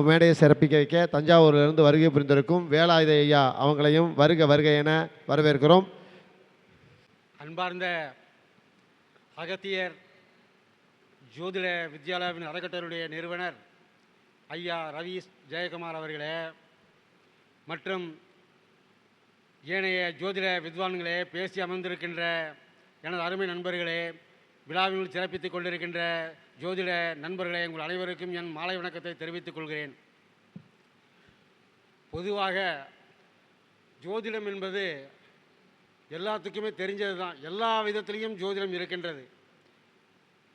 மேடையை சிறப்பிக்க வைக்க தஞ்சாவூரிலிருந்து வருகை புரிந்திருக்கும் வேலாயுத ஐயா அவங்களையும் வருக வருக என வரவேற்கிறோம். அன்பார்ந்த அகத்தியர் ஜோதிட வித்யாலயாவின் அறக்கட்டளையுடைய நிறுவனர் ஐயா ரவி ஜெயக்குமார் அவர்களே மற்றும் ஏனைய ஜோதிட வித்வான்களே, பேசி அமர்ந்திருக்கின்ற எனது அருமை நண்பர்களே, விழாவில் சிறப்பித்துக் கொண்டிருக்கின்ற ஜோதிட நண்பர்களே, உங்கள் அனைவருக்கும் என் மாலை வணக்கத்தை தெரிவித்துக் கொள்கிறேன். பொதுவாக ஜோதிடம் என்பது எல்லாத்துக்குமே தெரிஞ்சது தான். எல்லா விதத்திலையும் ஜோதிடம் இருக்கின்றது.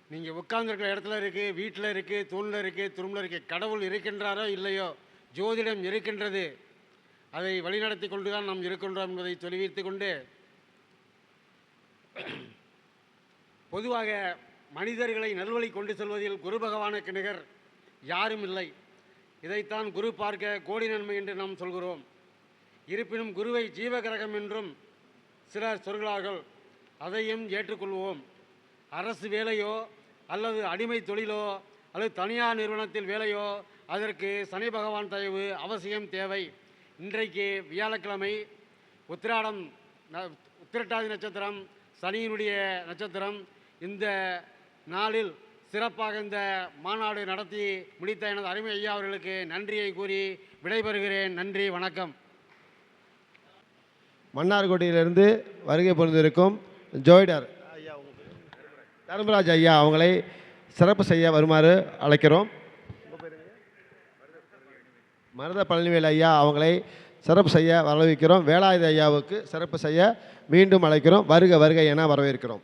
நீங்கள் உட்கார்ந்துருக்கிற இடத்துல இருக்குது, வீட்டில் இருக்குது, தூணில் இருக்குது, துரும்பில் இருக்குது. கடவுள் இருக்கின்றாரோ இல்லையோ, ஜோதிடம் இருக்கின்றது. அதை வழிநடத்தி கொண்டு தான் நாம் இருக்கின்றோம் என்பதை தெரிவித்து கொண்டு, பொதுவாக மனிதர்களை நல்வழி கொண்டு செல்வதில் குரு பகவானுக்கு நிகர் யாரும் இல்லை. இதைத்தான் குரு பார்க்க கோடி நன்மை என்று நாம் சொல்கிறோம். இருப்பினும் குருவை ஜீவகிரகம் என்றும் சிலர் சொல்கிறார்கள். அதையும் ஏற்றுக்கொள்வோம். அரசு வேலையோ அல்லது அடிமை தொழிலோ அல்லது தனியார் நிறுவனத்தில் வேலையோ அதற்கு சனி பகவான் தயவு அவசியம் தேவை. இன்றைக்கு வியாழக்கிழமை, உத்திரட்டாதி நட்சத்திரம், சனியினுடைய நட்சத்திரம். இந்த நாளில் சிறப்பாக இந்த மாநாடு நடத்தி முடித்த எனது அருமை ஐயா அவர்களுக்கு நன்றியை கூறி விடைபெறுகிறேன். நன்றி, வணக்கம். மன்னார்குடியிலிருந்து வருகை புரிந்திருக்கும் ஜோதிடர் தர்மராஜ் ஐயா அவங்களை சிறப்பு செய்ய வருமாறு அழைக்கிறோம். மருத பழனிவேல் ஐயா அவங்களை சிறப்பு செய்ய வரவேற்கிறோம். வேலாயுத ஐயாவுக்கு சிறப்பு செய்ய மீண்டும் அழைக்கிறோம். வருக வருக என வரவேற்கிறோம்.